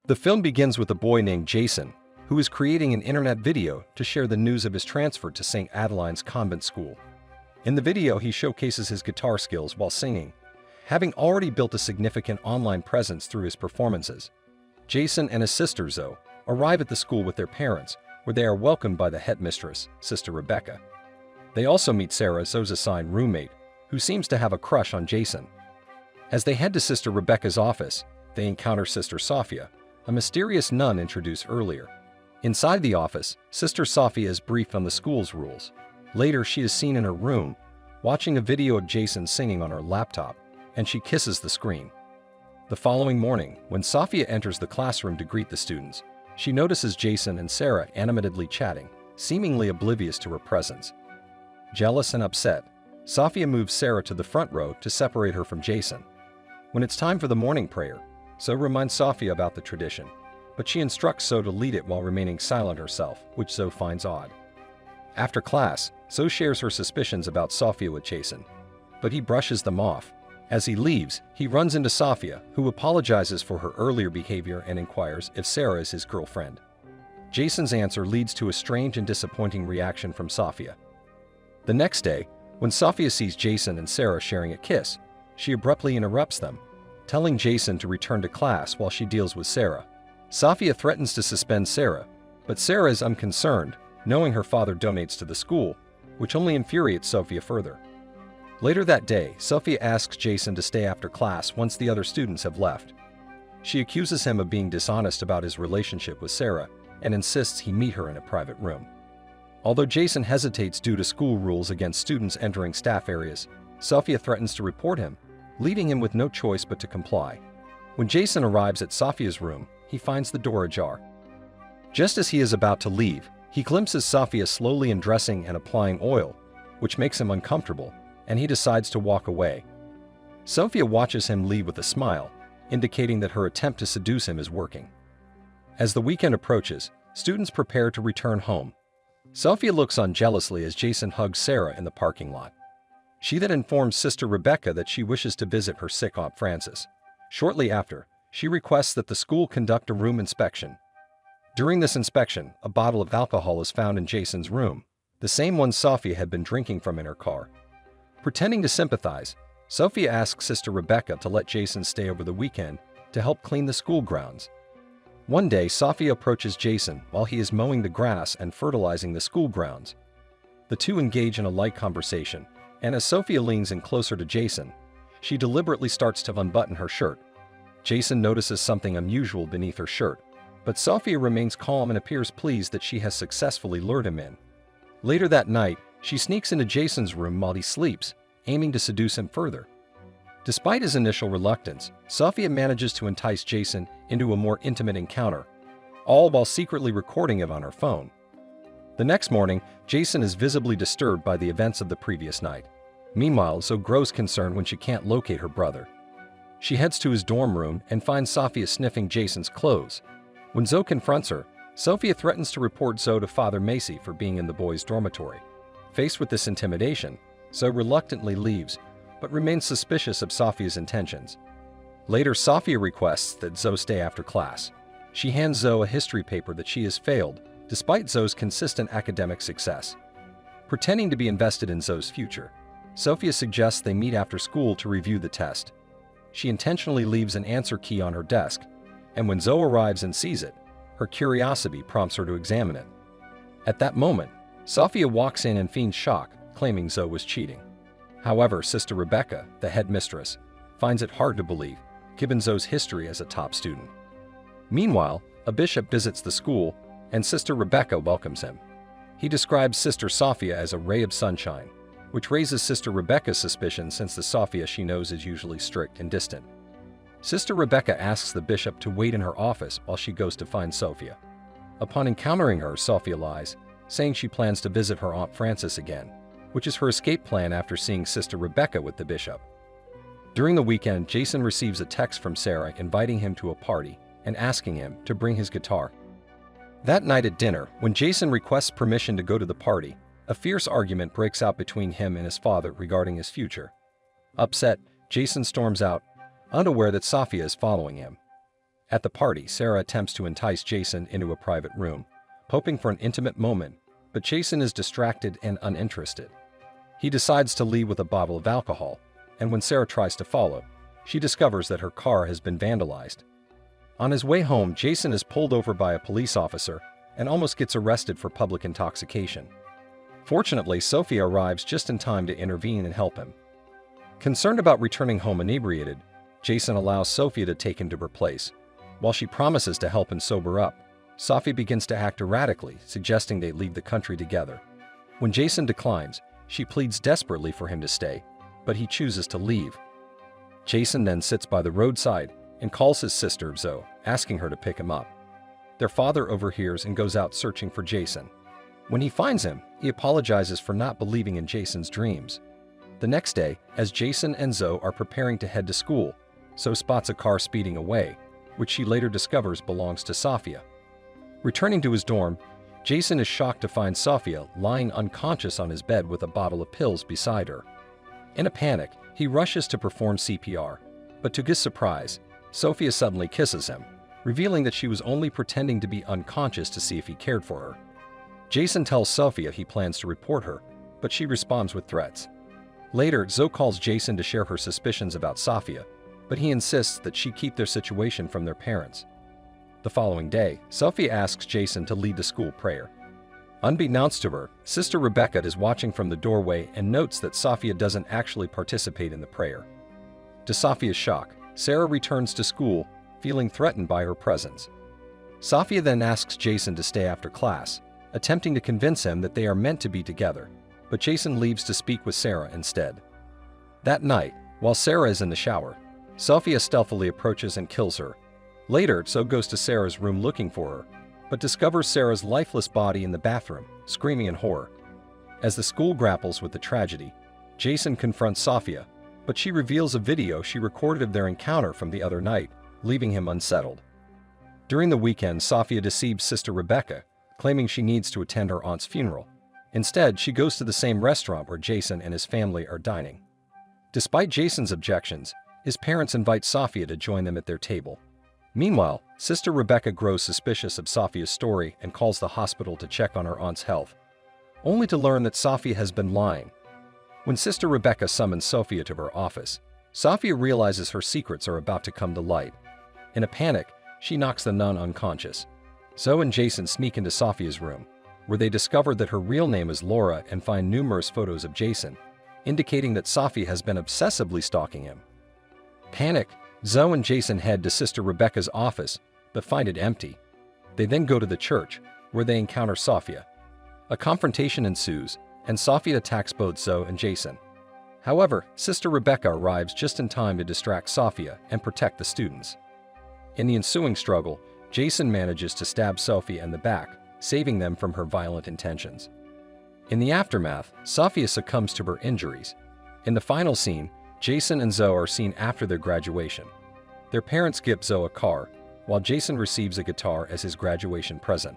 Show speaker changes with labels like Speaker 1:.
Speaker 1: The film begins with a boy named Jason, who is creating an internet video to share the news of his transfer to St. Adeline's convent school. In the video, he showcases his guitar skills while singing, having already built a significant online presence through his performances. Jason and his sister Zoe arrive at the school with their parents, where they are welcomed by the headmistress, Sister Rebecca. They also meet Sarah, Zoe's assigned roommate, who seems to have a crush on Jason. As they head to Sister Rebecca's office, they encounter Sister Sophia, a mysterious nun introduced earlier. Inside the office, Sister Sophia is briefed on the school's rules. Later, she is seen in her room, watching a video of Jason singing on her laptop, and she kisses the screen. The following morning, when Sophia enters the classroom to greet the students, she notices Jason and Sarah animatedly chatting, seemingly oblivious to her presence. Jealous and upset, Sophia moves Sarah to the front row to separate her from Jason. When it's time for the morning prayer, Zoe reminds Sophia about the tradition, but she instructs Zoe to lead it while remaining silent herself, which Zoe finds odd. After class, Zoe shares her suspicions about Sophia with Jason, but he brushes them off. As he leaves, he runs into Sophia, who apologizes for her earlier behavior and inquires if Sarah is his girlfriend. Jason's answer leads to a strange and disappointing reaction from Sophia. The next day, when Sophia sees Jason and Sarah sharing a kiss, she abruptly interrupts them, telling Jason to return to class while she deals with Sarah. Sophia threatens to suspend Sarah, but Sarah is unconcerned, knowing her father donates to the school, which only infuriates Sophia further. Later that day, Sophia asks Jason to stay after class once the other students have left. She accuses him of being dishonest about his relationship with Sarah and insists he meet her in a private room. Although Jason hesitates due to school rules against students entering staff areas, Sophia threatens to report him, leaving him with no choice but to comply. When Jason arrives at Sophia's room, he finds the door ajar. Just as he is about to leave, he glimpses Sophia slowly undressing and applying oil, which makes him uncomfortable, and he decides to walk away. Sophia watches him leave with a smile, indicating that her attempt to seduce him is working. As the weekend approaches, students prepare to return home. Sophia looks on jealously as Jason hugs Sarah in the parking lot. She then informs Sister Rebecca that she wishes to visit her sick Aunt Frances. Shortly after, she requests that the school conduct a room inspection. During this inspection, a bottle of alcohol is found in Jason's room, the same one Sophia had been drinking from in her car. Pretending to sympathize, Sophia asks Sister Rebecca to let Jason stay over the weekend to help clean the school grounds. One day, Sophia approaches Jason while he is mowing the grass and fertilizing the school grounds. The two engage in a light conversation, and as Sophia leans in closer to Jason, she deliberately starts to unbutton her shirt. Jason notices something unusual beneath her shirt, but Sophia remains calm and appears pleased that she has successfully lured him in. Later that night, she sneaks into Jason's room while he sleeps, aiming to seduce him further. Despite his initial reluctance, Sophia manages to entice Jason into a more intimate encounter, all while secretly recording it on her phone. The next morning, Jason is visibly disturbed by the events of the previous night. Meanwhile, Zoe grows concerned when she can't locate her brother. She heads to his dorm room and finds Sophia sniffing Jason's clothes. When Zoe confronts her, Sophia threatens to report Zoe to Father Macy for being in the boys' dormitory. Faced with this intimidation, Zoe reluctantly leaves, but remains suspicious of Sophia's intentions. Later, Sophia requests that Zoe stay after class. She hands Zoe a history paper that she has failed, despite Zoe's consistent academic success. Pretending to be invested in Zoe's future, Sophia suggests they meet after school to review the test. She intentionally leaves an answer key on her desk, and when Zoe arrives and sees it, her curiosity prompts her to examine it. At that moment, Sophia walks in and feigns shock, claiming Zoe was cheating. However, Sister Rebecca, the headmistress, finds it hard to believe, given Zoe's history as a top student. Meanwhile, a bishop visits the school, and Sister Rebecca welcomes him. He describes Sister Sophia as a ray of sunshine, which raises Sister Rebecca's suspicion since the Sophia she knows is usually strict and distant. Sister Rebecca asks the bishop to wait in her office while she goes to find Sophia. Upon encountering her, Sophia lies, saying she plans to visit her Aunt Frances again, which is her escape plan after seeing Sister Rebecca with the bishop. During the weekend, Jason receives a text from Sarah inviting him to a party and asking him to bring his guitar. That night at dinner, when Jason requests permission to go to the party, a fierce argument breaks out between him and his father regarding his future. Upset, Jason storms out, unaware that Sophia is following him. At the party, Sarah attempts to entice Jason into a private room, hoping for an intimate moment, but Jason is distracted and uninterested. He decides to leave with a bottle of alcohol, and when Sarah tries to follow, she discovers that her car has been vandalized. On his way home, Jason is pulled over by a police officer and almost gets arrested for public intoxication. Fortunately, Sophia arrives just in time to intervene and help him. Concerned about returning home inebriated, Jason allows Sophia to take him to her place. While she promises to help him sober up, Sophia begins to act erratically, suggesting they leave the country together. When Jason declines, she pleads desperately for him to stay, but he chooses to leave. Jason then sits by the roadside and calls his sister Zoe, asking her to pick him up. Their father overhears and goes out searching for Jason. When he finds him, he apologizes for not believing in Jason's dreams. The next day, as Jason and Zoe are preparing to head to school, Zoe spots a car speeding away, which she later discovers belongs to Sophia. Returning to his dorm, Jason is shocked to find Sophia lying unconscious on his bed with a bottle of pills beside her. In a panic, he rushes to perform CPR, but to his surprise, Sophia suddenly kisses him, revealing that she was only pretending to be unconscious to see if he cared for her. Jason tells Sophia he plans to report her, but she responds with threats. Later, Zoe calls Jason to share her suspicions about Sophia, but he insists that she keep their situation from their parents. The following day, Sophia asks Jason to lead the school prayer. Unbeknownst to her, Sister Rebecca is watching from the doorway and notes that Sophia doesn't actually participate in the prayer. To Sophia's shock, Sarah returns to school, feeling threatened by her presence. Sophia then asks Jason to stay after class, attempting to convince him that they are meant to be together, but Jason leaves to speak with Sarah instead. That night, while Sarah is in the shower, Sophia stealthily approaches and kills her. Later, Zoe goes to Sarah's room looking for her, but discovers Sarah's lifeless body in the bathroom, screaming in horror. As the school grapples with the tragedy, Jason confronts Sophia, but she reveals a video she recorded of their encounter from the other night, leaving him unsettled. During the weekend, Sophia deceives Sister Rebecca, claiming she needs to attend her aunt's funeral. Instead, she goes to the same restaurant where Jason and his family are dining. Despite Jason's objections, his parents invite Sophia to join them at their table. Meanwhile, Sister Rebecca grows suspicious of Sophia's story and calls the hospital to check on her aunt's health, only to learn that Sophia has been lying. When Sister Rebecca summons Sophia to her office, Sophia realizes her secrets are about to come to light. In a panic, she knocks the nun unconscious. Zoe and Jason sneak into Sophia's room, where they discover that her real name is Laura and find numerous photos of Jason, indicating that Sophia has been obsessively stalking him. Panicked, Zoe and Jason head to Sister Rebecca's office, but find it empty. They then go to the church, where they encounter Sophia. A confrontation ensues, and Sophia attacks both Zoe and Jason. However, Sister Rebecca arrives just in time to distract Sophia and protect the students. In the ensuing struggle, Jason manages to stab Sophia in the back, saving them from her violent intentions. In the aftermath, Sophia succumbs to her injuries. In the final scene, Jason and Zoe are seen after their graduation. Their parents give Zoe a car, while Jason receives a guitar as his graduation present.